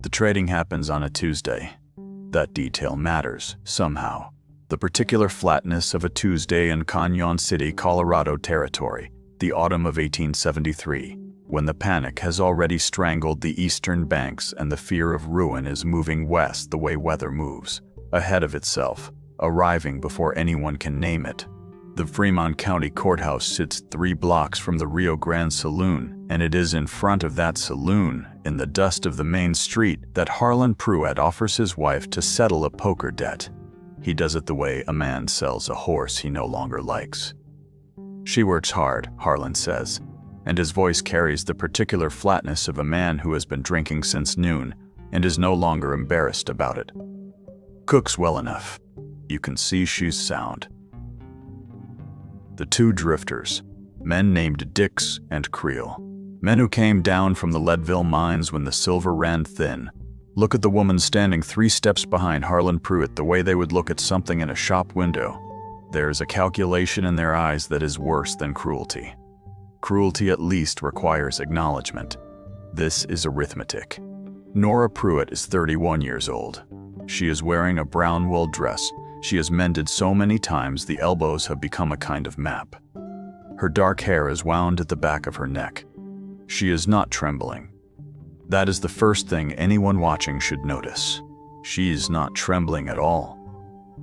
The trading happens on a Tuesday. That detail matters, somehow. The particular flatness of a Tuesday in Cañon City, Colorado territory, the autumn of 1873, when the panic has already strangled the eastern banks and the fear of ruin is moving west the way weather moves, ahead of itself, arriving before anyone can name it. The Fremont County Courthouse sits 3 blocks from the Rio Grande Saloon, and it is in front of that saloon, in the dust of the main street, that Harlan Pruett offers his wife to settle a poker debt. He does it the way a man sells a horse he no longer likes. "She works hard," Harlan says, and his voice carries the particular flatness of a man who has been drinking since noon and is no longer embarrassed about it. "Cooks well enough. You can see she's sound." The 2 drifters, men named Dix and Creel, men who came down from the Leadville mines when the silver ran thin, look at the woman standing 3 steps behind Harlan Pruett the way they would look at something in a shop window. There is a calculation in their eyes that is worse than cruelty. Cruelty at least requires acknowledgement. This is arithmetic. Nora Pruett is 31 years old. She is wearing a brown wool dress. She has mended so many times the elbows have become a kind of map. Her dark hair is wound at the back of her neck. She is not trembling. That is the first thing anyone watching should notice. She is not trembling at all.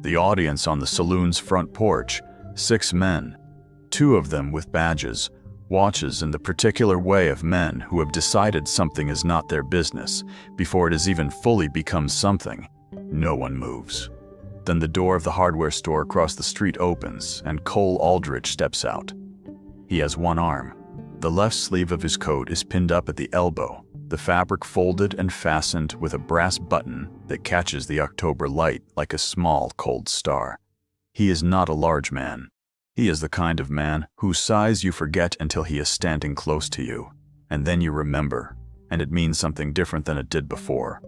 The audience on the saloon's front porch, 6 men, 2 of them with badges, watches in the particular way of men who have decided something is not their business before it has even fully become something. No one moves. Then the door of the hardware store across the street opens and Cole Aldridge steps out. He has one arm. The left sleeve of his coat is pinned up at the elbow, the fabric folded and fastened with a brass button that catches the October light like a small, cold star. He is not a large man. He is the kind of man whose size you forget until he is standing close to you, and then you remember, and it means something different than it did before.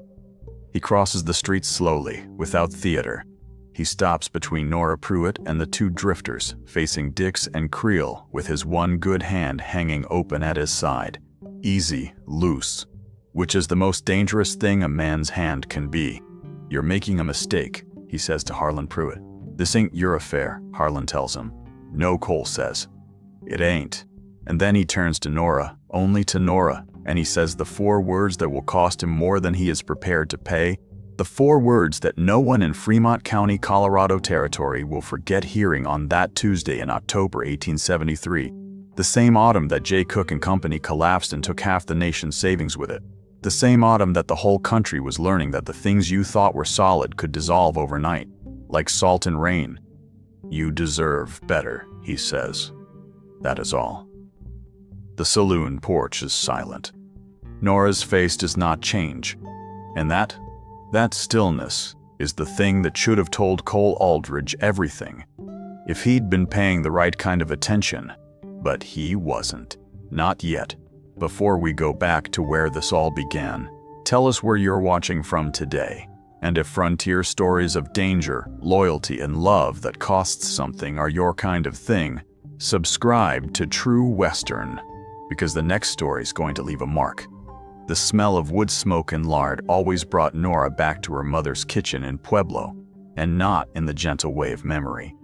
He crosses the street slowly, without theater. He stops between Nora Pruett and the 2 drifters, facing Dix and Creel, with his one good hand hanging open at his side. Easy, loose, which is the most dangerous thing a man's hand can be. "You're making a mistake," he says to Harlan Pruett. "This ain't your affair," Harlan tells him. "No," Cole says. "It ain't." And then he turns to Nora, only to Nora, and he says the 4 words that will cost him more than he is prepared to pay, the 4 words that no one in Fremont County, Colorado territory will forget hearing on that Tuesday in October 1873, the same autumn that Jay Cooke and Company collapsed and took half the nation's savings with it, the same autumn that the whole country was learning that the things you thought were solid could dissolve overnight, like salt and rain. "You deserve better," he says. That is all. The saloon porch is silent. Nora's face does not change, and that stillness is the thing that should have told Cole Aldridge everything, if he'd been paying the right kind of attention. But he wasn't. Not yet. Before we go back to where this all began, tell us where you're watching from today, and if frontier stories of danger, loyalty, and love that costs something are your kind of thing, subscribe to True Western, because the next story's going to leave a mark. The smell of wood smoke and lard always brought Nora back to her mother's kitchen in Pueblo, and not in the gentle way of memory,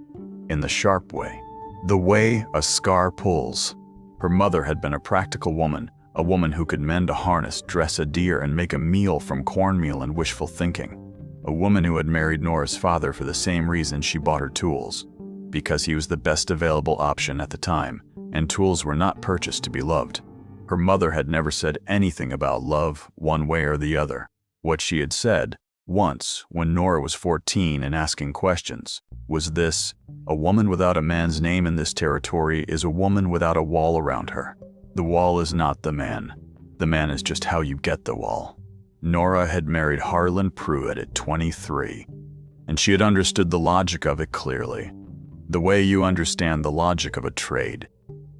in the sharp way, the way a scar pulls. Her mother had been a practical woman, a woman who could mend a harness, dress a deer, and make a meal from cornmeal and wishful thinking. A woman who had married Nora's father for the same reason she bought her tools, because he was the best available option at the time, and tools were not purchased to be loved. Her mother had never said anything about love, one way or the other. What she had said, once, when Nora was 14 and asking questions, was this: a woman without a man's name in this territory is a woman without a wall around her. The wall is not the man. The man is just how you get the wall. Nora had married Harlan Pruett at 23, and she had understood the logic of it clearly. The way you understand the logic of a trade.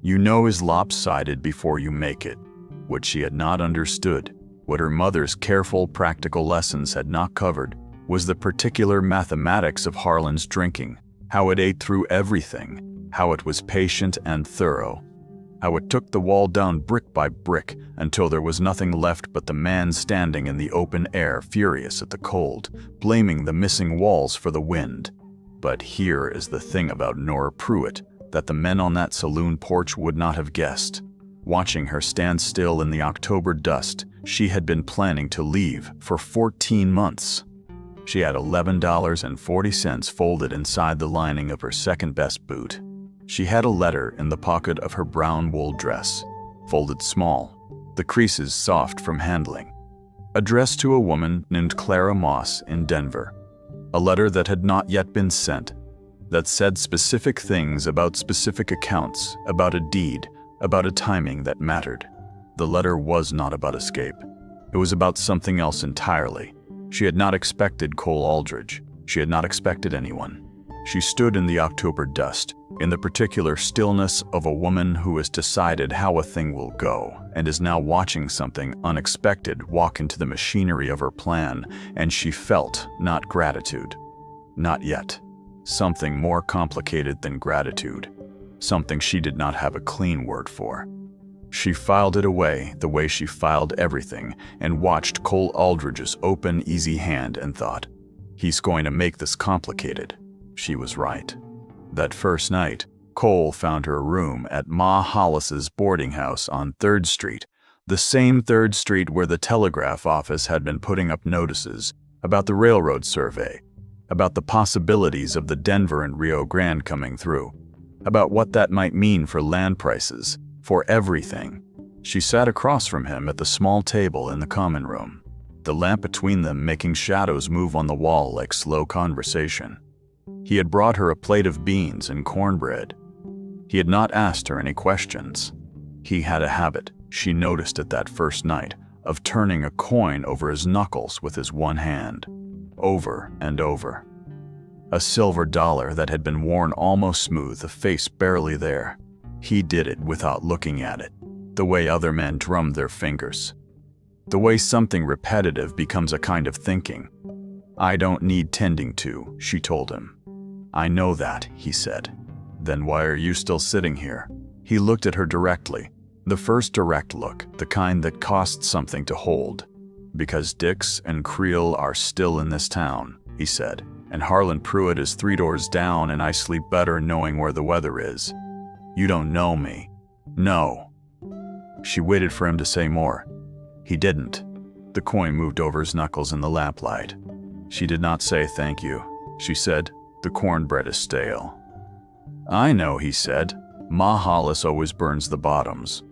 You know is lopsided before you make it. What she had not understood, what her mother's careful, practical lessons had not covered, was the particular mathematics of Harlan's drinking, how it ate through everything, how it was patient and thorough, how it took the wall down brick by brick until there was nothing left but the man standing in the open air, furious at the cold, blaming the missing walls for the wind. But here is the thing about Nora Pruett that the men on that saloon porch would not have guessed. Watching her stand still in the October dust, she had been planning to leave for 14 months. She had $11.40 folded inside the lining of her second-best boot. She had a letter in the pocket of her brown wool dress, folded small, the creases soft from handling. Addressed to a woman named Clara Moss in Denver. A letter that had not yet been sent, that said specific things about specific accounts, about a deed, about a timing that mattered. The letter was not about escape. It was about something else entirely. She had not expected Cole Aldridge. She had not expected anyone. She stood in the October dust, in the particular stillness of a woman who has decided how a thing will go and is now watching something unexpected walk into the machinery of her plan, and she felt not gratitude. Not yet. Something more complicated than gratitude. Something she did not have a clean word for. She filed it away the way she filed everything and watched Cole Aldridge's open, easy hand and thought, he's going to make this complicated. She was right. That first night, Cole found her a room at Ma Hollis's boarding house on 3rd Street, the same 3rd Street where the telegraph office had been putting up notices about the railroad survey, about the possibilities of the Denver and Rio Grande coming through, about what that might mean for land prices, for everything. She sat across from him at the small table in the common room, the lamp between them making shadows move on the wall like slow conversation. He had brought her a plate of beans and cornbread. He had not asked her any questions. He had a habit, she noticed it that first night, of turning a coin over his knuckles with his one hand, over and over. A silver dollar that had been worn almost smooth, the face barely there. He did it without looking at it, the way other men drummed their fingers. The way something repetitive becomes a kind of thinking. I don't need tending to, she told him. I know that, he said. Then why are you still sitting here? He looked at her directly, the first direct look, the kind that costs something to hold. Because Dix and Creel are still in this town, he said, and Harlan Pruett is 3 doors down, and I sleep better knowing where the weather is. You don't know me. No. She waited for him to say more. He didn't. The coin moved over his knuckles in the lamplight. She did not say thank you. She said, the cornbread is stale. I know, he said. Ma Hollis always burns the bottoms.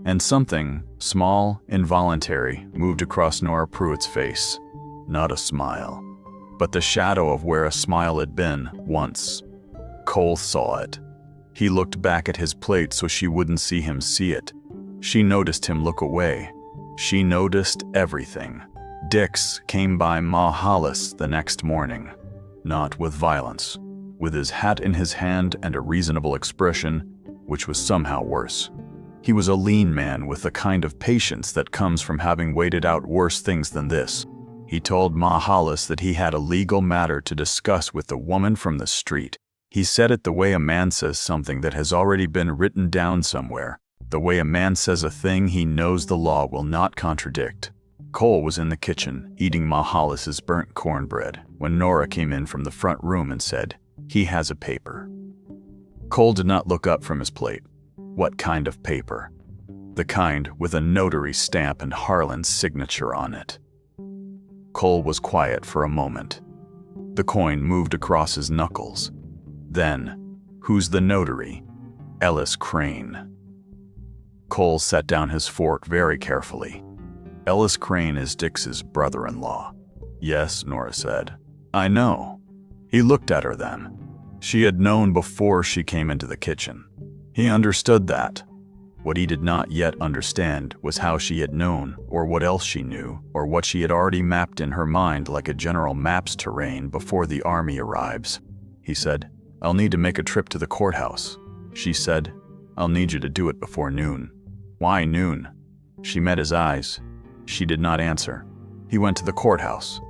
And something, small, involuntary, moved across Nora Pruett's face. Not a smile, but the shadow of where a smile had been once. Cole saw it. He looked back at his plate so she wouldn't see him see it. She noticed him look away. She noticed everything. Dix came by Ma Hollis the next morning. Not with violence, with his hat in his hand and a reasonable expression, which was somehow worse. He was a lean man with the kind of patience that comes from having waited out worse things than this. He told Ma Hollis that he had a legal matter to discuss with the woman from the street. He said it the way a man says something that has already been written down somewhere, the way a man says a thing he knows the law will not contradict. Cole was in the kitchen, eating Ma Hollis's burnt cornbread, when Nora came in from the front room and said, he has a paper. Cole did not look up from his plate. What kind of paper? The kind with a notary stamp and Harlan's signature on it. Cole was quiet for a moment. The coin moved across his knuckles. Then, who's the notary? Ellis Crane. Cole set down his fork very carefully. Ellis Crane is Dix's brother-in-law. Yes, Nora said. I know. He looked at her then. She had known before she came into the kitchen. He understood that. What he did not yet understand was how she had known, or what else she knew, or what she had already mapped in her mind like a general maps terrain before the army arrives. He said, I'll need to make a trip to the courthouse. She said, I'll need you to do it before noon. Why noon? She met his eyes. She did not answer. He went to the courthouse.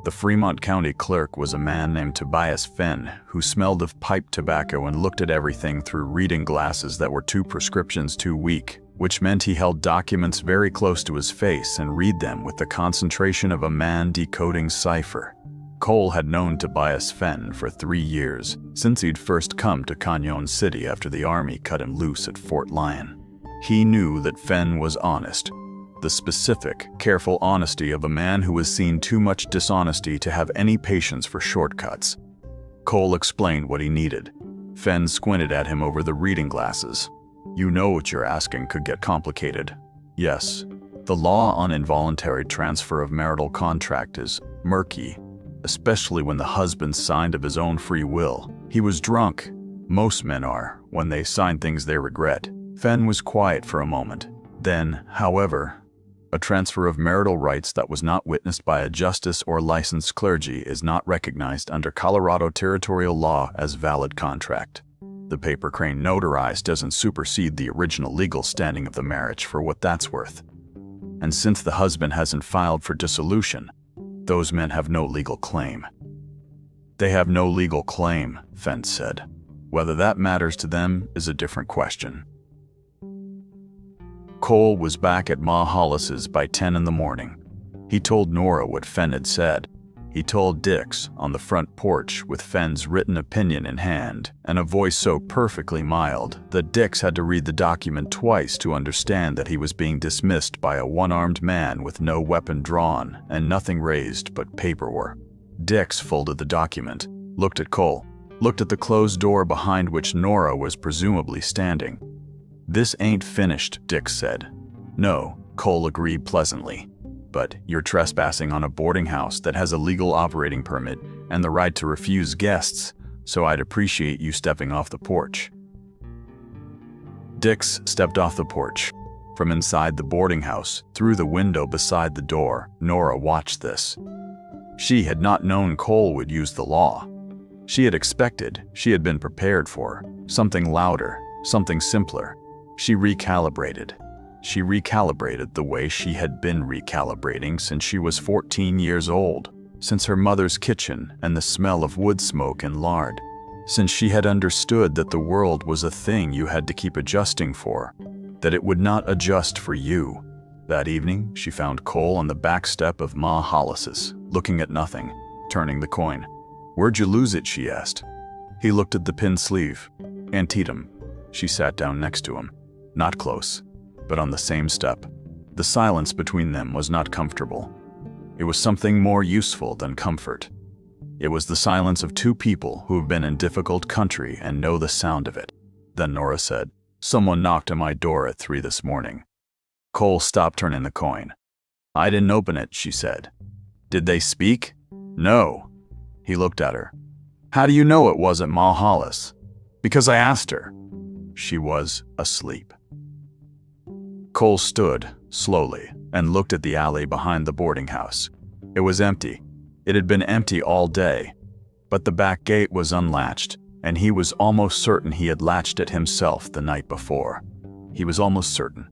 The Fremont County clerk was a man named Tobias Fenn, who smelled of pipe tobacco and looked at everything through reading glasses that were 2 prescriptions too weak, which meant he held documents very close to his face and read them with the concentration of a man decoding cipher. Cole had known Tobias Fenn for 3 years, since he'd first come to Cañon City after the army cut him loose at Fort Lyon. He knew that Fenn was honest, the specific, careful honesty of a man who has seen too much dishonesty to have any patience for shortcuts. Cole explained what he needed. Fenn squinted at him over the reading glasses. "You know what you're asking could get complicated." "Yes. The law on involuntary transfer of marital contract is murky, especially when the husband signed of his own free will. He was drunk. Most men are, when they sign things they regret." Fenn was quiet for a moment. Then, however, a transfer of marital rights that was not witnessed by a justice or licensed clergy is not recognized under Colorado territorial law as valid contract. The paper Crane notarized doesn't supersede the original legal standing of the marriage for what that's worth. And since the husband hasn't filed for dissolution, those men have no legal claim. "They have no legal claim," Fenn said. "Whether that matters to them is a different question." Cole was back at Ma Hollis's by 10 in the morning. He told Nora what Fenn had said. He told Dix on the front porch with Fenn's written opinion in hand, and a voice so perfectly mild that Dix had to read the document twice to understand that he was being dismissed by a one-armed man with no weapon drawn and nothing raised but paperwork. Dix folded the document, looked at Cole, looked at the closed door behind which Nora was presumably standing. "This ain't finished," Dix said. "No," Cole agreed pleasantly. "But you're trespassing on a boarding house that has a legal operating permit and the right to refuse guests, so I'd appreciate you stepping off the porch." Dix stepped off the porch. From inside the boarding house, through the window beside the door, Nora watched this. She had not known Cole would use the law. She had expected, she had been prepared for, something louder, something simpler. She recalibrated. She recalibrated the way she had been recalibrating since she was 14 years old, since her mother's kitchen and the smell of wood smoke and lard, since she had understood that the world was a thing you had to keep adjusting for, that it would not adjust for you. That evening, she found Cole on the back step of Ma Hollis's, looking at nothing, turning the coin. "Where'd you lose it?" she asked. He looked at the pinned sleeve. "Antietam." She sat down next to him. Not close, but on the same step. The silence between them was not comfortable. It was something more useful than comfort. It was the silence of 2 people who have been in difficult country and know the sound of it. Then Nora said, "Someone knocked on my door at 3 this morning." Cole stopped turning the coin. "I didn't open it," she said. "Did they speak?" "No." He looked at her. "How do you know it wasn't Ma Hollis?" "Because I asked her." She was asleep. Cole stood, slowly, and looked at the alley behind the boarding house. It was empty. It had been empty all day. But the back gate was unlatched, and he was almost certain he had latched it himself the night before. He was almost certain.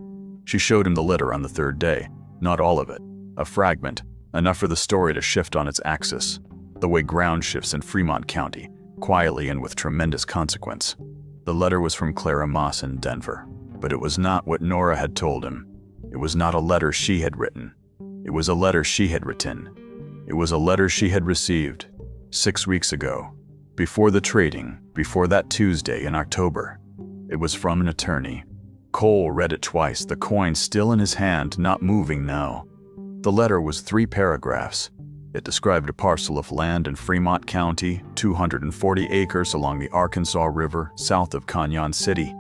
She showed him the letter on the 3rd day. Not all of it. A fragment, enough for the story to shift on its axis, the way ground shifts in Fremont County, quietly and with tremendous consequence. The letter was from Clara Moss in Denver. But it was not what Nora had told him. It was not a letter she had written. It was a letter she had written. It was a letter she had received 6 weeks ago, before the trading, before that Tuesday in October. It was from an attorney. Cole read it twice, the coin still in his hand, not moving now. The letter was 3 paragraphs. It described a parcel of land in Fremont County, 240 acres along the Arkansas River, south of Cañon City,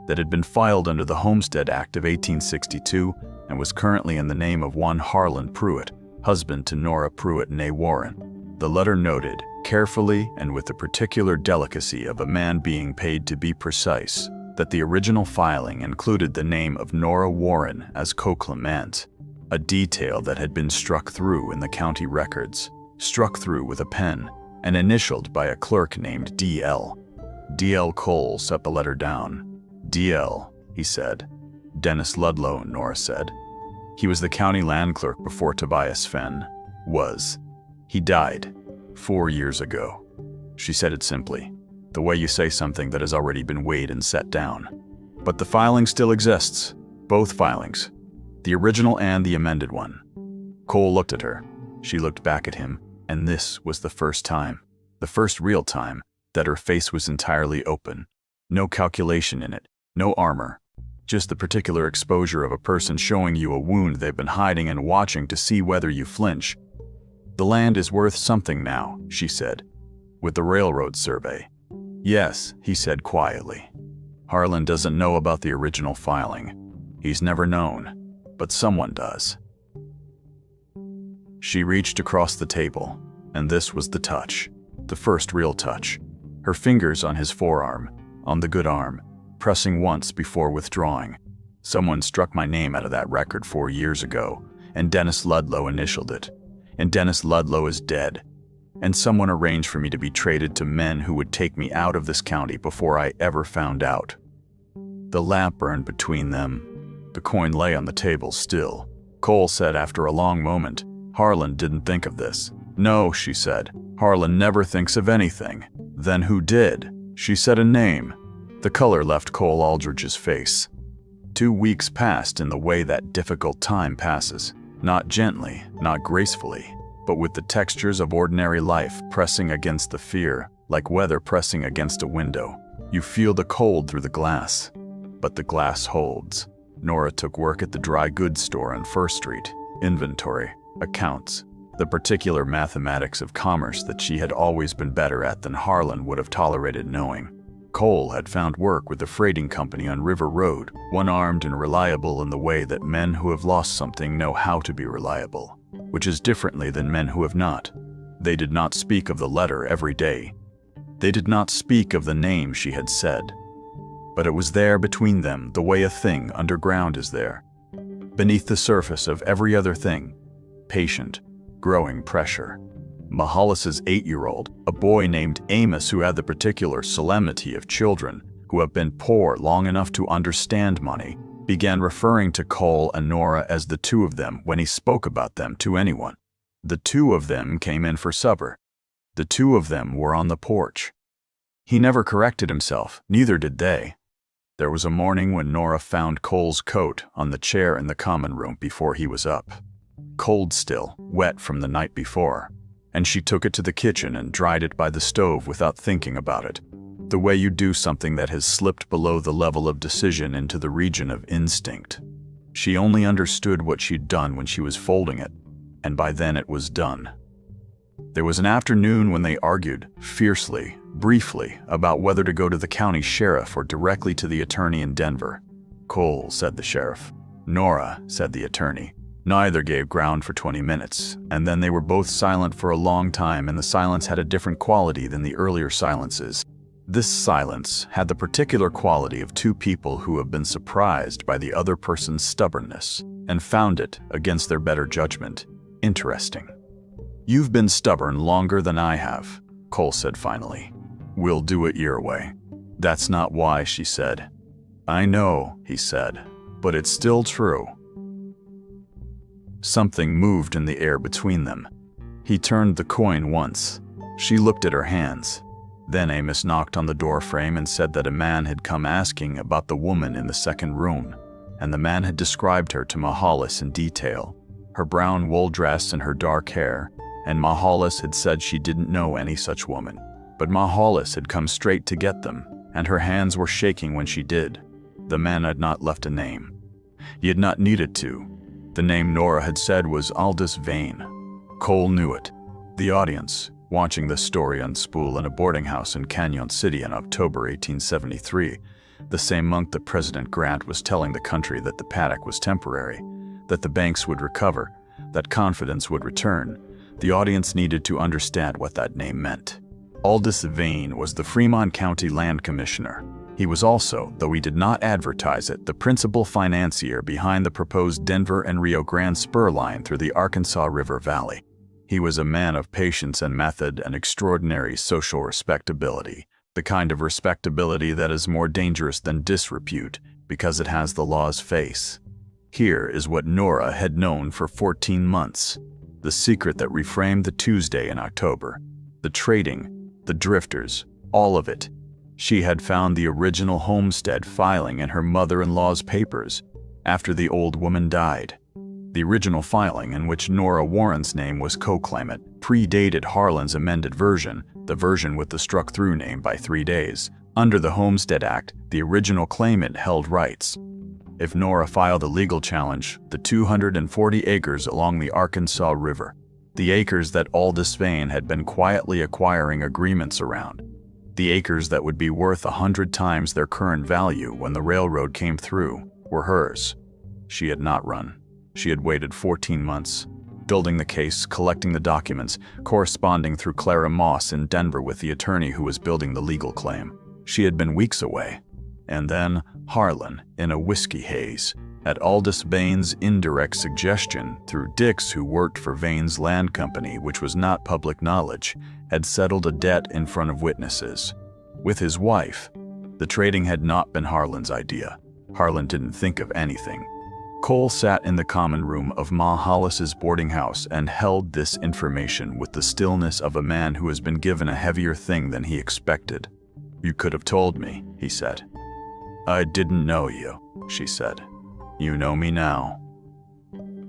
that had been filed under the Homestead Act of 1862 and was currently in the name of one Harlan Pruett, husband to Nora Pruett née Warren. The letter noted, carefully and with the particular delicacy of a man being paid to be precise, that the original filing included the name of Nora Warren as co-claimant, a detail that had been struck through in the county records, struck through with a pen, and initialed by a clerk named D.L. D.L. Cole set the letter down. "D.L.," he said. "Dennis Ludlow," Nora said. He was the county land clerk before Tobias Fenn was. He died 4 years ago. She said it simply, the way you say something that has already been weighed and set down. But the filing still exists. Both filings. The original and the amended one. Cole looked at her. She looked back at him, and this was the first time, the first real time, that her face was entirely open. No calculation in it, no armor. Just the particular exposure of a person showing you a wound they've been hiding and watching to see whether you flinch. The land is worth something now, she said, with the railroad survey. Yes, he said quietly. Harlan doesn't know about the original filing. He's never known, but someone does. She reached across the table, and this was the touch, the first real touch. Her fingers on his forearm, on the good arm, pressing once before withdrawing. Someone struck my name out of that record 4 years ago, and Dennis Ludlow initialed it. And Dennis Ludlow is dead. And someone arranged for me to be traded to men who would take me out of this county before I ever found out. The lamp burned between them. The coin lay on the table still. Cole said after a long moment, Harlan didn't think of this. No, she said. Harlan never thinks of anything. Then who did? She said a name. The color left Cole Aldridge's face. 2 weeks passed in the way that difficult time passes. Not gently, not gracefully, but with the textures of ordinary life pressing against the fear, like weather pressing against a window. You feel the cold through the glass, but the glass holds. Nora took work at the dry goods store on First Street. Inventory, accounts, the particular mathematics of commerce that she had always been better at than Harlan would have tolerated knowing. Cole had found work with the freighting company on River Road, one-armed and reliable in the way that men who have lost something know how to be reliable, which is differently than men who have not. They did not speak of the letter every day. They did not speak of the name she had said. But it was there between them the way a thing underground is there. Beneath the surface of every other thing, patient, growing pressure. Mahalas's 8-year-old, a boy named Amos who had the particular solemnity of children who have been poor long enough to understand money, began referring to Cole and Nora as the two of them when he spoke about them to anyone. The two of them came in for supper. The two of them were on the porch. He never corrected himself, neither did they. There was a morning when Nora found Cole's coat on the chair in the common room before he was up. Cold still, wet from the night before. And she took it to the kitchen and dried it by the stove without thinking about it. The way you do something that has slipped below the level of decision into the region of instinct. She only understood what she'd done when she was folding it, and by then it was done. There was an afternoon when they argued, fiercely, briefly, about whether to go to the county sheriff or directly to the attorney in Denver. Cole, said the sheriff. Nora, said the attorney. Neither gave ground for 20 minutes, and then they were both silent for a long time, and the silence had a different quality than the earlier silences. This silence had the particular quality of two people who have been surprised by the other person's stubbornness and found it, against their better judgment, interesting. You've been stubborn longer than I have, Cole said finally. We'll do it your way. That's not why, she said. I know, he said, but it's still true. Something moved in the air between them. He turned the coin once. She looked at her hands. Then Amos knocked on the door frame and said that a man had come asking about the woman in the second room, and the man had described her to Mahalas in detail, her brown wool dress and her dark hair, and Mahalas had said she didn't know any such woman. But Mahalas had come straight to get them, and her hands were shaking when she did. The man had not left a name. He had not needed to. The name Nora had said was Aldous Vane. Cole knew it. The audience, watching this story unspool in a boarding house in Cañon City in October 1873, the same month that President Grant was telling the country that the paddock was temporary, that the banks would recover, that confidence would return, the audience needed to understand what that name meant. Aldous Vane was the Fremont County Land Commissioner. He was also, though he did not advertise it, the principal financier behind the proposed Denver and Rio Grande spur line through the Arkansas River Valley. He was a man of patience and method and extraordinary social respectability, the kind of respectability that is more dangerous than disrepute because it has the law's face. Here is what Nora had known for 14 months. the secret that reframed the Tuesday in October. The trading, the drifters, all of it. She had found the original homestead filing in her mother-in-law's papers after the old woman died. The original filing, in which Nora Warren's name was co-claimant, predated Harlan's amended version, the version with the struck-through name by 3 days. Under the Homestead Act, the original claimant held rights. If Nora filed a legal challenge, the 240 acres along the Arkansas River, the acres that Aldous Vane had been quietly acquiring agreements around, the acres that would be worth 100 times their current value when the railroad came through, were hers. She had not run. She had waited 14 months, building the case, collecting the documents, corresponding through Clara Moss in Denver with the attorney who was building the legal claim. She had been weeks away. And then Harlan, in a whiskey haze, at Aldous Vane's indirect suggestion through Dix, who worked for Vane's land company, which was not public knowledge, had settled a debt in front of witnesses. With his wife, the trading had not been Harlan's idea. Harlan didn't think of anything. Cole sat in the common room of Ma Hollis's boarding house and held this information with the stillness of a man who has been given a heavier thing than he expected. "You could have told me," he said. "I didn't know you," she said. "You know me now."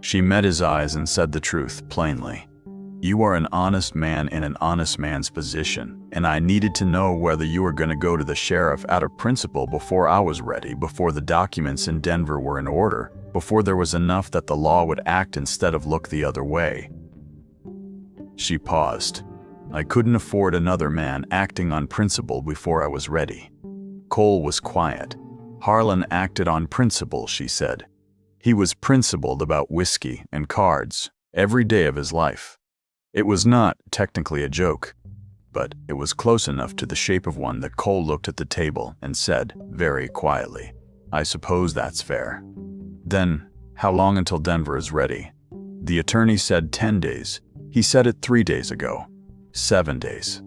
She met his eyes and said the truth plainly. "You are an honest man in an honest man's position, and I needed to know whether you were going to go to the sheriff out of principle before I was ready, before the documents in Denver were in order, before there was enough that the law would act instead of look the other way." She paused. "I couldn't afford another man acting on principle before I was ready." Cole was quiet. "Harlan acted on principle," she said. "He was principled about whiskey and cards every day of his life. It was not technically a joke, but it was close enough to the shape of one that Cole looked at the table and said, very quietly, "I suppose that's fair." "Then, how long until Denver is ready?" The attorney said 10 days. He said it 3 days ago. 7 days.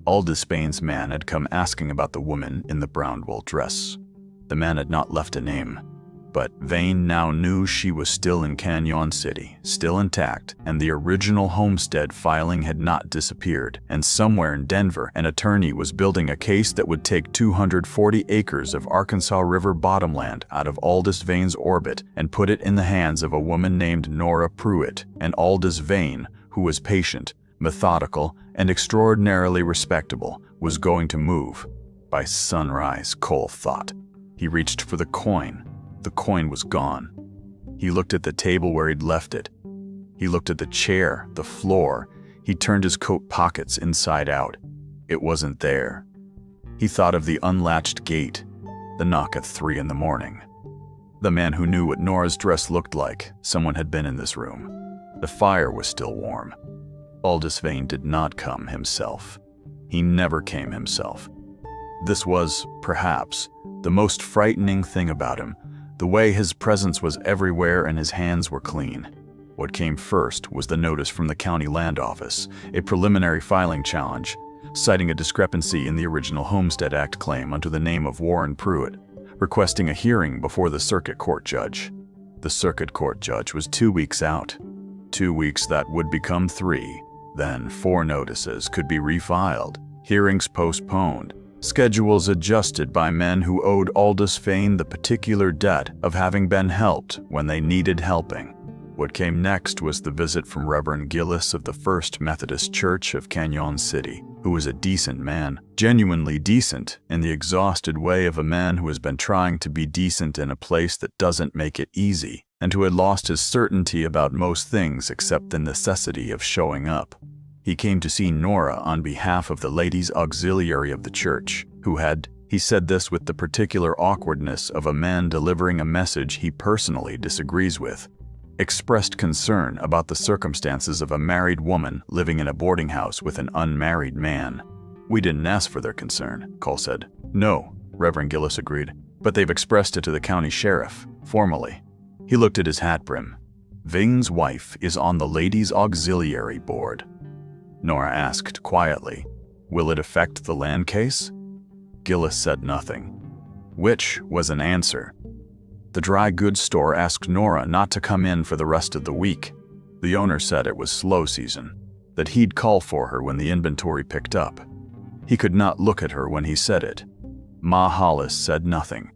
Aldous Vane's man had come asking about the woman in the brown wool dress. The man had not left a name, but Vane now knew she was still in Cañon City, still intact, and the original homestead filing had not disappeared, and somewhere in Denver an attorney was building a case that would take 240 acres of Arkansas River bottomland out of Aldous Vane's orbit and put it in the hands of a woman named Nora Pruett, and Aldous Vane, who was patient, methodical, and extraordinarily respectable, was going to move. By sunrise, Cole thought. He reached for the coin. The coin was gone. He looked at the table where he'd left it. He looked at the chair, the floor. He turned his coat pockets inside out. It wasn't there. He thought of the unlatched gate, the knock at 3 in the morning. The man who knew what Nora's dress looked like, someone had been in this room. The fire was still warm. Aldous Vane did not come himself. He never came himself. This was, perhaps, the most frightening thing about him, the way his presence was everywhere and his hands were clean. What came first was the notice from the county land office, a preliminary filing challenge, citing a discrepancy in the original Homestead Act claim under the name of Warren Pruett, requesting a hearing before the circuit court judge. The circuit court judge was 2 weeks out. 2 weeks that would become 3. Then 4 notices could be refiled, hearings postponed, schedules adjusted by men who owed Aldous Vane the particular debt of having been helped when they needed helping. What came next was the visit from Reverend Gillis of the First Methodist Church of Cañon City, who was a decent man, genuinely decent in the exhausted way of a man who has been trying to be decent in a place that doesn't make it easy, and who had lost his certainty about most things except the necessity of showing up. He came to see Nora on behalf of the ladies' auxiliary of the church, who had, he said this with the particular awkwardness of a man delivering a message he personally disagrees with, expressed concern about the circumstances of a married woman living in a boarding house with an unmarried man. "We didn't ask for their concern," Cole said. "No," Reverend Gillis agreed, "but they've expressed it to the county sheriff, formally." He looked at his hat brim. "Vane's wife is on the ladies' auxiliary board." Nora asked quietly, "Will it affect the land case?" Gillis said nothing, which was an answer. The dry goods store asked Nora not to come in for the rest of the week. The owner said it was slow season, that he'd call for her when the inventory picked up. He could not look at her when he said it. Ma Hollis said nothing.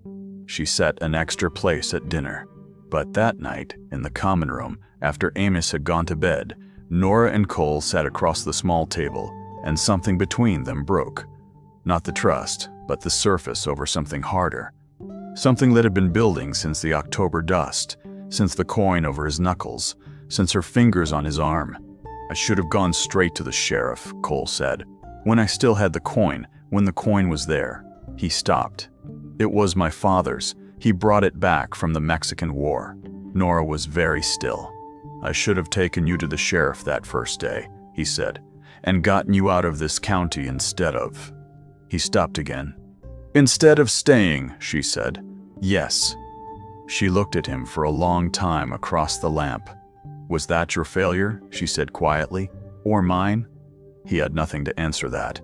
She set an extra place at dinner. But that night, in the common room, after Amos had gone to bed, Nora and Cole sat across the small table, and something between them broke. Not the trust, but the surface over something harder. Something that had been building since the October dust, since the coin over his knuckles, since her fingers on his arm. "I should have gone straight to the sheriff," Cole said. "When I still had the coin, when the coin was there." He stopped. "It was my father's. He brought it back from the Mexican War." Nora was very still. "I should have taken you to the sheriff that first day," he said, "and gotten you out of this county instead of—" He stopped again. "Instead of staying," she said. "Yes." She looked at him for a long time across the lamp. "Was that your failure?" she said quietly. "Or mine?" He had nothing to answer that.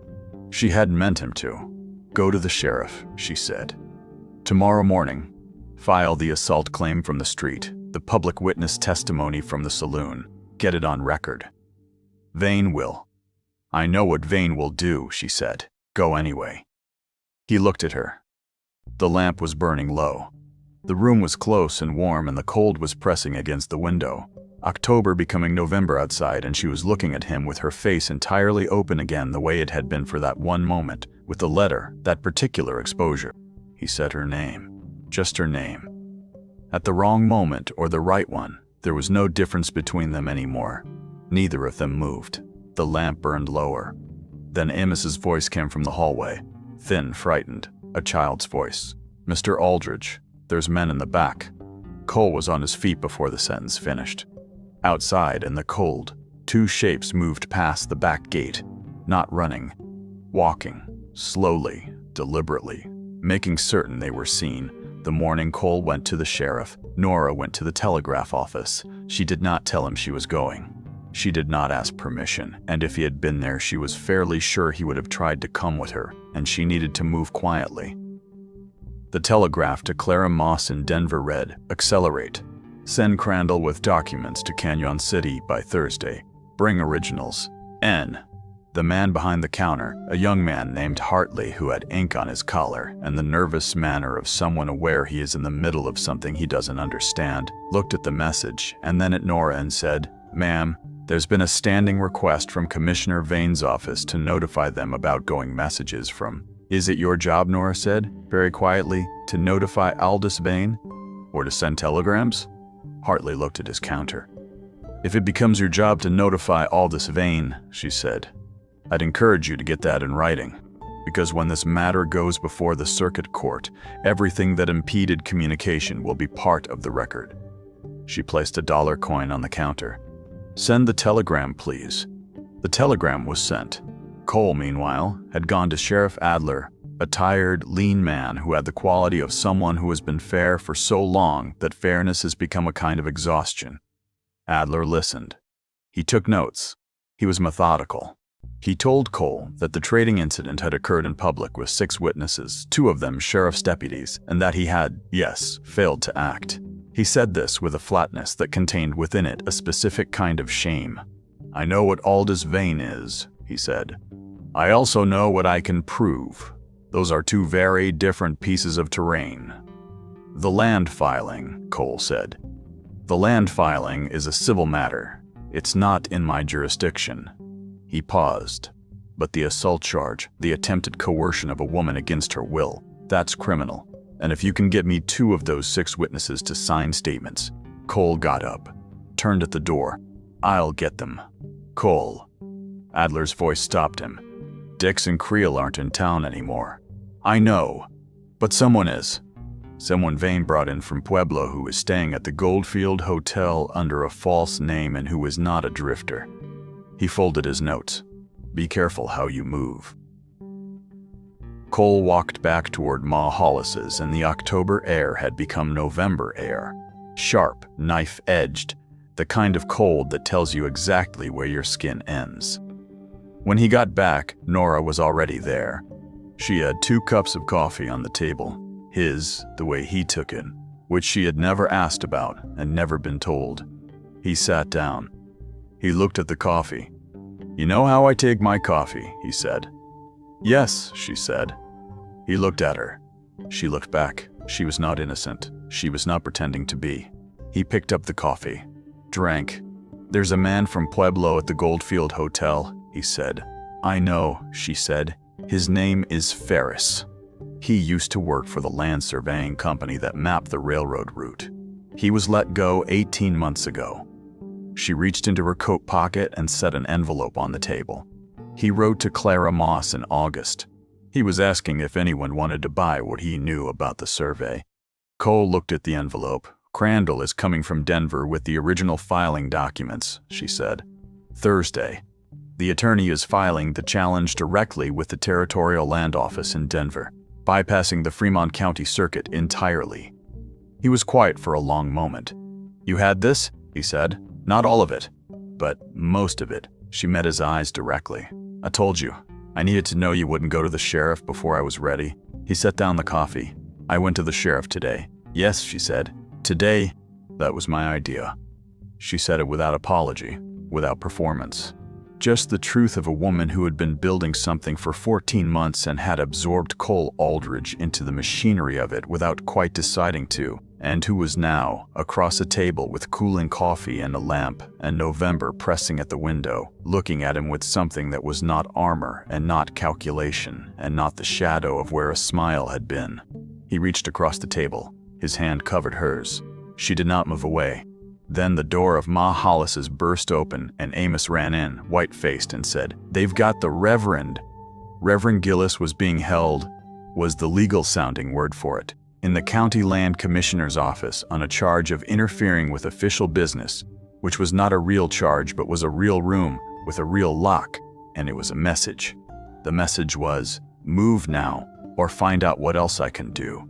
She hadn't meant him to. "Go to the sheriff," she said. "Tomorrow morning. File the assault claim from the street, the public witness testimony from the saloon. Get it on record." "Vane will." "I know what Vane will do," she said. "Go anyway." He looked at her. The lamp was burning low. The room was close and warm, and the cold was pressing against the window. October becoming November outside, and she was looking at him with her face entirely open again, the way it had been for that one moment, with the letter, that particular exposure. He said her name. Just her name. At the wrong moment or the right one, there was no difference between them anymore. Neither of them moved. The lamp burned lower. Then Amos's voice came from the hallway. Thin, frightened, a child's voice. "Mr. Aldridge, there's men in the back." Cole was on his feet before the sentence finished. Outside, in the cold, two shapes moved past the back gate, not running, walking, slowly, deliberately, making certain they were seen. The morning Cole went to the sheriff, Nora went to the telegraph office. She did not tell him she was going. She did not ask permission, and if he had been there, she was fairly sure he would have tried to come with her, and she needed to move quietly. The telegraph to Clara Moss in Denver read, "Accelerate. Send Crandall with documents to Cañon City by Thursday. Bring originals. N." The man behind the counter, a young man named Hartley who had ink on his collar and the nervous manner of someone aware he is in the middle of something he doesn't understand, looked at the message and then at Nora and said, "Ma'am, there's been a standing request from Commissioner Vane's office to notify them about outgoing messages from—" "Is it your job," Nora said, very quietly, "to notify Aldous Vane? Or to send telegrams?" Hartley looked at his counter. "If it becomes your job to notify Aldous Vane," she said, "I'd encourage you to get that in writing, because when this matter goes before the circuit court, everything that impeded communication will be part of the record." She placed a dollar coin on the counter. "Send the telegram, please." The telegram was sent. Cole, meanwhile, had gone to Sheriff Adler, a tired, lean man who had the quality of someone who has been fair for so long that fairness has become a kind of exhaustion. Adler listened. He took notes. He was methodical. He told Cole that the trading incident had occurred in public with 6 witnesses, 2 of them sheriff's deputies, and that he had, yes, failed to act. He said this with a flatness that contained within it a specific kind of shame. "I know what Aldous Vane is," he said. "I also know what I can prove. Those are 2 very different pieces of terrain." "The land filing," Cole said. "The land filing is a civil matter. It's not in my jurisdiction." He paused. "But the assault charge, the attempted coercion of a woman against her will, that's criminal. And if you can get me 2 of those 6 witnesses to sign statements—" Cole got up, turned at the door. "I'll get them." "Cole." Adler's voice stopped him. "Dix and Creel aren't in town anymore." "I know, but someone is. Someone Vane brought in from Pueblo who is staying at the Goldfield Hotel under a false name and who is not a drifter." He folded his notes. "Be careful how you move." Cole walked back toward Ma Hollis's, and the October air had become November air. Sharp, knife-edged, the kind of cold that tells you exactly where your skin ends. When he got back, Nora was already there. She had 2 cups of coffee on the table. His, the way he took it, which she had never asked about and never been told. He sat down. He looked at the coffee. "You know how I take my coffee," he said. "Yes," she said. He looked at her. She looked back. She was not innocent. She was not pretending to be. He picked up the coffee, drank. "There's a man from Pueblo at the Goldfield Hotel," he said. "I know," she said. "His name is Ferris. He used to work for the land surveying company that mapped the railroad route. He was let go 18 months ago." She reached into her coat pocket and set an envelope on the table. "He wrote to Clara Moss in August. He was asking if anyone wanted to buy what he knew about the survey." Cole looked at the envelope. "Crandall is coming from Denver with the original filing documents," she said. "Thursday. The attorney is filing the challenge directly with the Territorial Land Office in Denver, bypassing the Fremont County Circuit entirely." He was quiet for a long moment. "You had this?" he said. "Not all of it, but most of it." She met his eyes directly. "I told you. I needed to know you wouldn't go to the sheriff before I was ready." He set down the coffee. "I went to the sheriff today." "Yes," she said. "Today, that was my idea." She said it without apology, without performance. Just the truth of a woman who had been building something for 14 months and had absorbed Cole Aldridge into the machinery of it without quite deciding to, and who was now across a table with cooling coffee and a lamp, and November pressing at the window, looking at him with something that was not armor and not calculation and not the shadow of where a smile had been. He reached across the table. His hand covered hers. She did not move away. Then the door of Ma Hollis's burst open and Amos ran in, white-faced, and said, "They've got the Reverend." Reverend Gillis was being held, was the legal-sounding word for it, in the County Land Commissioner's office on a charge of interfering with official business, which was not a real charge but was a real room with a real lock, and it was a message. The message was, "Move now, or find out what else I can do."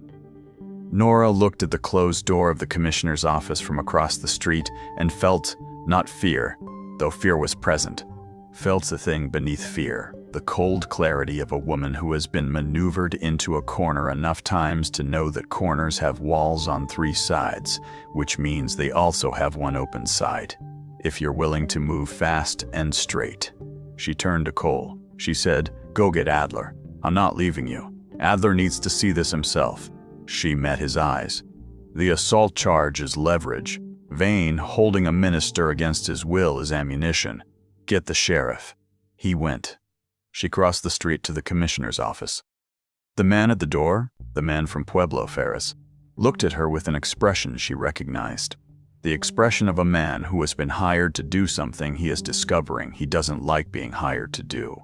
Nora looked at the closed door of the commissioner's office from across the street and felt, not fear, though fear was present, felt the thing beneath fear, the cold clarity of a woman who has been maneuvered into a corner enough times to know that corners have walls on 3 sides, which means they also have one open side, if you're willing to move fast and straight. She turned to Cole. She said, "Go get Adler. I'm not leaving you. Adler needs to see this himself." She met his eyes. "The assault charge is leverage. Vane holding a minister against his will is ammunition. Get the sheriff." He went. She crossed the street to the commissioner's office. The man at the door, the man from Pueblo, Ferris, looked at her with an expression she recognized. The expression of a man who has been hired to do something he is discovering he doesn't like being hired to do.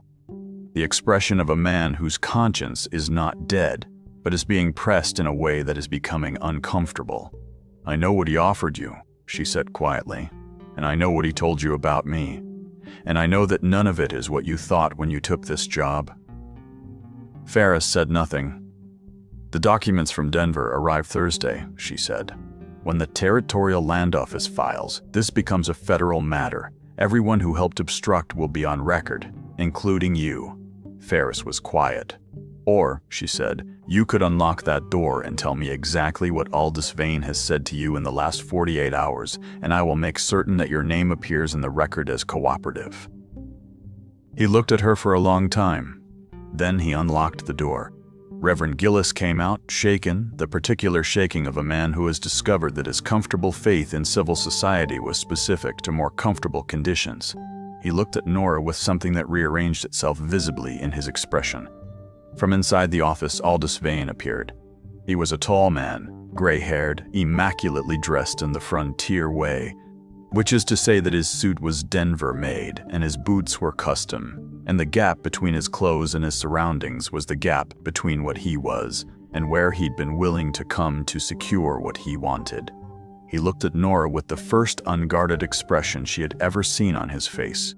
The expression of a man whose conscience is not dead, but is being pressed in a way that is becoming uncomfortable. "I know what he offered you," she said quietly, "and I know what he told you about me. And I know that none of it is what you thought when you took this job." Ferris said nothing. "The documents from Denver arrive Thursday," she said. "When the Territorial Land Office files, this becomes a federal matter. Everyone who helped obstruct will be on record, including you." Ferris was quiet. "Or," she said, "you could unlock that door and tell me exactly what Aldous Vane has said to you in the last 48 hours, and I will make certain that your name appears in the record as cooperative." He looked at her for a long time. Then he unlocked the door. Reverend Gillis came out, shaken, the particular shaking of a man who has discovered that his comfortable faith in civil society was specific to more comfortable conditions. He looked at Nora with something that rearranged itself visibly in his expression. From inside the office, Aldous Vane appeared. He was a tall man, gray-haired, immaculately dressed in the frontier way, which is to say that his suit was Denver-made and his boots were custom, and the gap between his clothes and his surroundings was the gap between what he was and where he'd been willing to come to secure what he wanted. He looked at Nora with the first unguarded expression she had ever seen on his face.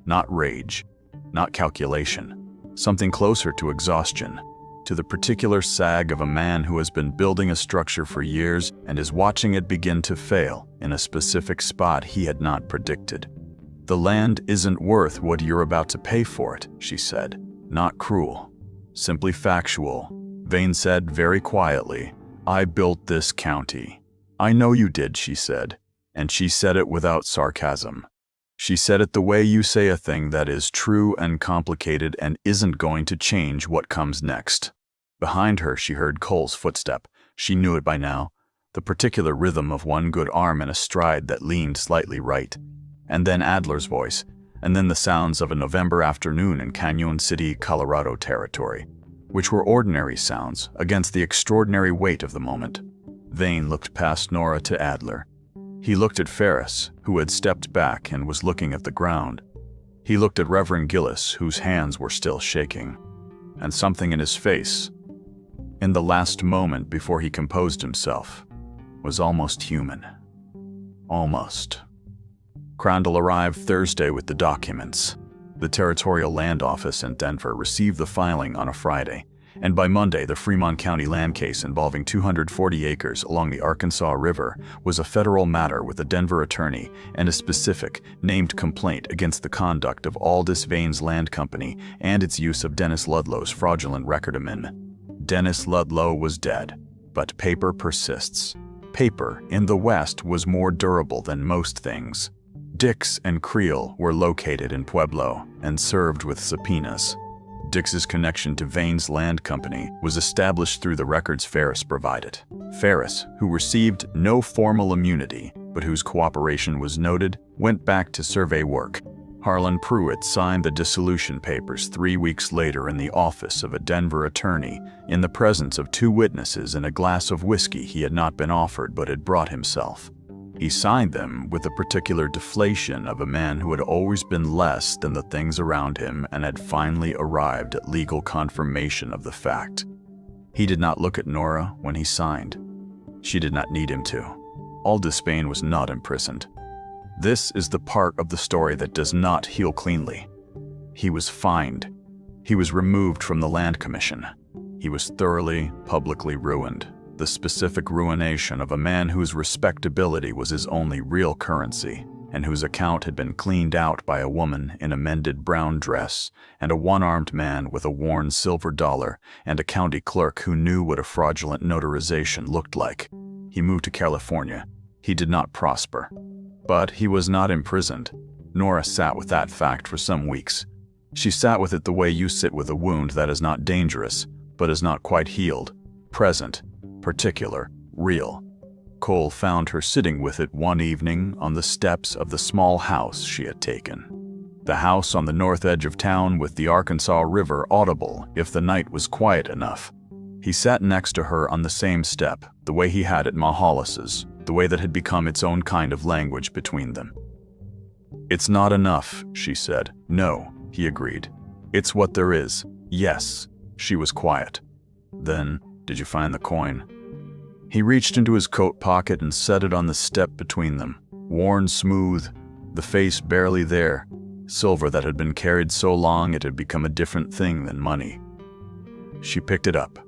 Not rage, not calculation. Something closer to exhaustion, to the particular sag of a man who has been building a structure for years and is watching it begin to fail in a specific spot he had not predicted. "The land isn't worth what you're about to pay for it," she said. "Not cruel, simply factual." Vane said very quietly, "I built this county." "I know you did," she said, and she said it without sarcasm. She said it the way you say a thing that is true and complicated and isn't going to change what comes next. Behind her, she heard Cole's footstep. She knew it by now, the particular rhythm of one good arm in a stride that leaned slightly right. And then Adler's voice, and then the sounds of a November afternoon in Cañon City, Colorado territory, which were ordinary sounds against the extraordinary weight of the moment. Vane looked past Nora to Adler. He looked at Ferris, who had stepped back and was looking at the ground. He looked at Reverend Gillis, whose hands were still shaking. And something in his face, in the last moment before he composed himself, was almost human. Almost. Crandall arrived Thursday with the documents. The Territorial Land Office in Denver received the filing on a Friday, and by Monday the Fremont County land case involving 240 acres along the Arkansas River was a federal matter with a Denver attorney and a specific, named complaint against the conduct of Aldous Vane's Land Company and its use of Dennis Ludlow's fraudulent record amendment. Dennis Ludlow was dead, but paper persists. Paper in the West was more durable than most things. Dix and Creel were located in Pueblo and served with subpoenas. Dix's connection to Vane's Land Company was established through the records Ferris provided. Ferris, who received no formal immunity, but whose cooperation was noted, went back to survey work. Nora Pruett signed the dissolution papers 3 weeks later in the office of a Denver attorney, in the presence of 2 witnesses and a glass of whiskey he had not been offered but had brought himself. He signed them with the particular deflation of a man who had always been less than the things around him and had finally arrived at legal confirmation of the fact. He did not look at Nora when he signed. She did not need him to. Aldous Vane was not imprisoned. This is the part of the story that does not heal cleanly. He was fined. He was removed from the Land Commission. He was thoroughly, publicly ruined. The specific ruination of a man whose respectability was his only real currency, and whose account had been cleaned out by a woman in a mended brown dress, and a one-armed man with a worn silver dollar, and a county clerk who knew what a fraudulent notarization looked like. He moved to California. He did not prosper. But he was not imprisoned. Nora sat with that fact for some weeks. She sat with it the way you sit with a wound that is not dangerous, but is not quite healed, present, particular, real. Cole found her sitting with it one evening on the steps of the small house she had taken. The house on the north edge of town with the Arkansas River audible if the night was quiet enough. He sat next to her on the same step, the way he had at Ma Hollis's, the way that had become its own kind of language between them. "It's not enough," she said. "No," he agreed. "It's what there is." "Yes." She was quiet. "Then, did you find the coin?" He reached into his coat pocket and set it on the step between them, worn smooth, the face barely there, silver that had been carried so long it had become a different thing than money. She picked it up,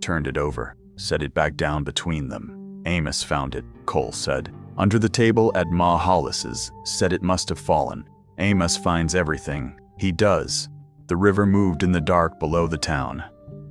turned it over, set it back down between them. "Amos found it," Cole said. "Under the table at Ma Hollis's, said it must have fallen. Amos finds everything. He does." The river moved in the dark below the town.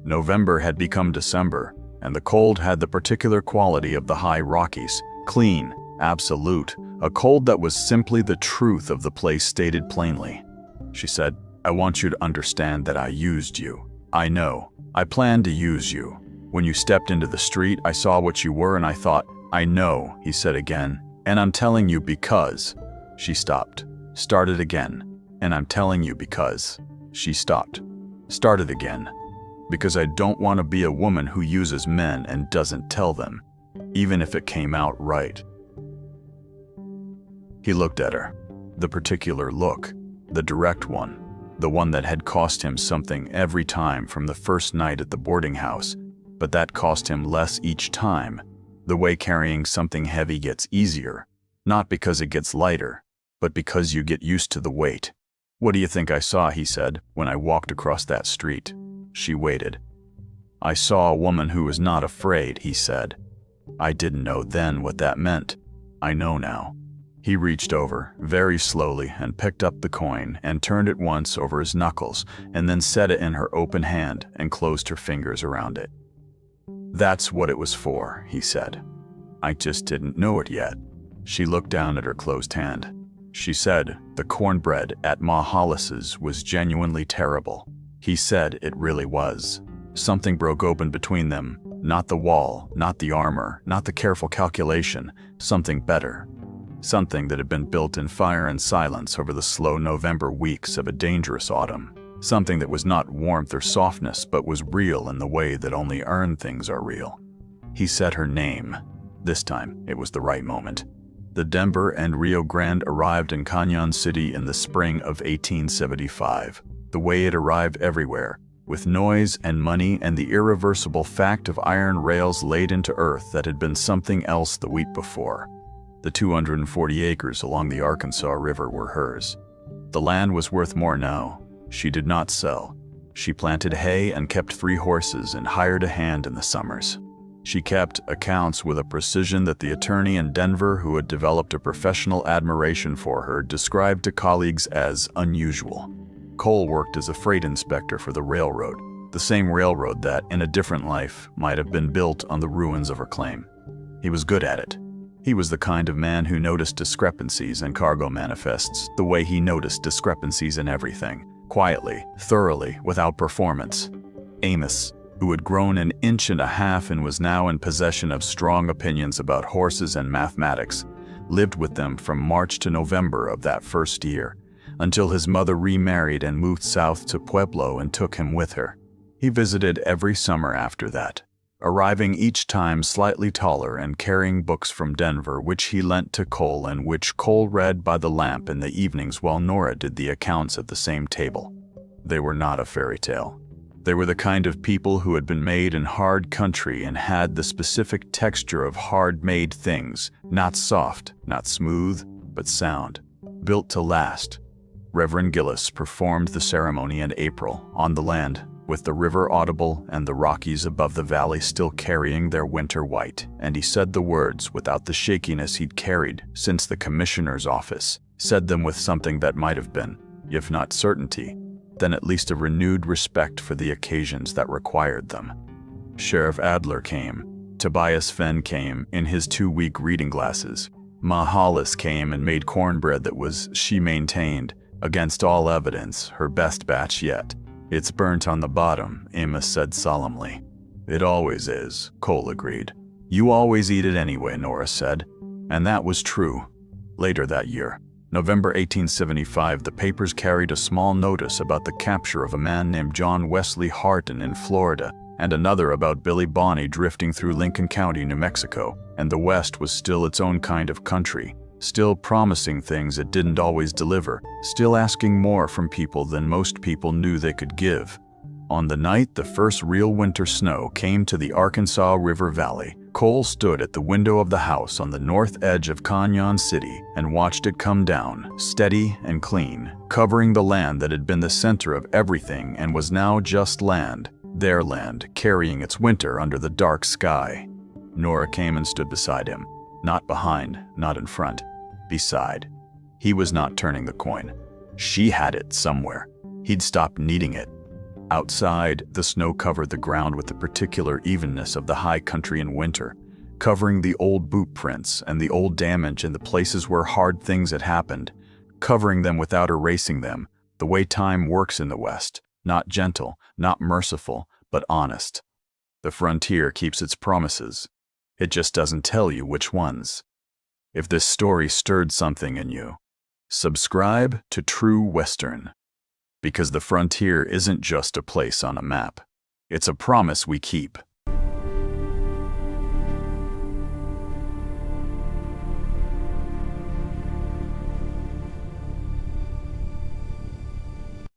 November had become December, and the cold had the particular quality of the high Rockies, clean, absolute, a cold that was simply the truth of the place stated plainly. She said, "I want you to understand that I used you. I know. I planned to use you. When you stepped into the street, I saw what you were and I thought, I know," he said again, "and I'm telling you because." She stopped, started again, "And I'm telling you because." She stopped, started again. "Because I don't want to be a woman who uses men and doesn't tell them, even if it came out right." He looked at her. The particular look, the direct one, the one that had cost him something every time from the first night at the boarding house, but that cost him less each time, the way carrying something heavy gets easier, not because it gets lighter, but because you get used to the weight. "What do you think I saw," he said, "when I walked across that street?" She waited. "I saw a woman who was not afraid," he said. "I didn't know then what that meant. I know now." He reached over, very slowly, and picked up the coin and turned it once over his knuckles and then set it in her open hand and closed her fingers around it. "That's what it was for," he said. "I just didn't know it yet." She looked down at her closed hand. She said the cornbread at Ma Hollis's was genuinely terrible. He said it really was. Something broke open between them. Not the wall, not the armor, not the careful calculation. Something better. Something that had been built in fire and silence over the slow November weeks of a dangerous autumn. Something that was not warmth or softness, but was real in the way that only earned things are real. He said her name. This time, it was the right moment. The Denver and Rio Grande arrived in Cañon City in the spring of 1875. The way it arrived everywhere, with noise and money and the irreversible fact of iron rails laid into earth that had been something else the week before. The 240 acres along the Arkansas River were hers. The land was worth more now. She did not sell. She planted hay and kept 3 horses and hired a hand in the summers. She kept accounts with a precision that the attorney in Denver who had developed a professional admiration for her described to colleagues as unusual. Cole worked as a freight inspector for the railroad, the same railroad that, in a different life, might have been built on the ruins of her claim. He was good at it. He was the kind of man who noticed discrepancies in cargo manifests the way he noticed discrepancies in everything, quietly, thoroughly, without performance. Amos, who had grown an inch and a half and was now in possession of strong opinions about horses and mathematics, lived with them from March to November of that first year, until his mother remarried and moved south to Pueblo and took him with her. He visited every summer after that, arriving each time slightly taller and carrying books from Denver which he lent to Cole and which Cole read by the lamp in the evenings while Nora did the accounts at the same table. They were not a fairy tale. They were the kind of people who had been made in hard country and had the specific texture of hard-made things, not soft, not smooth, but sound, built to last. Reverend Gillis performed the ceremony in April, on the land, with the river audible and the Rockies above the valley still carrying their winter white, and he said the words without the shakiness he'd carried since the commissioner's office, said them with something that might have been, if not certainty, then at least a renewed respect for the occasions that required them. Sheriff Adler came. Tobias Fenn came in his 2-week reading glasses. Ma Hollis came and made cornbread that was, she maintained, against all evidence, her best batch yet. "It's burnt on the bottom," Amos said solemnly. "It always is," Cole agreed. "You always eat it anyway," Nora said. And that was true. Later that year, November 1875, the papers carried a small notice about the capture of a man named John Wesley Harton in Florida, and another about Billy Bonney drifting through Lincoln County, New Mexico, and the West was still its own kind of country, still promising things it didn't always deliver, still asking more from people than most people knew they could give. On the night the first real winter snow came to the Arkansas River Valley, Cole stood at the window of the house on the north edge of Cañon City and watched it come down, steady and clean, covering the land that had been the center of everything and was now just land, their land, carrying its winter under the dark sky. Nora came and stood beside him, not behind, not in front, beside. He was not turning the coin. She had it somewhere. He'd stopped needing it. Outside, the snow covered the ground with the particular evenness of the high country in winter, covering the old boot prints and the old damage in the places where hard things had happened, covering them without erasing them, the way time works in the West, not gentle, not merciful, but honest. The frontier keeps its promises. It just doesn't tell you which ones. If this story stirred something in you, subscribe to True Western. Because the frontier isn't just a place on a map. It's a promise we keep.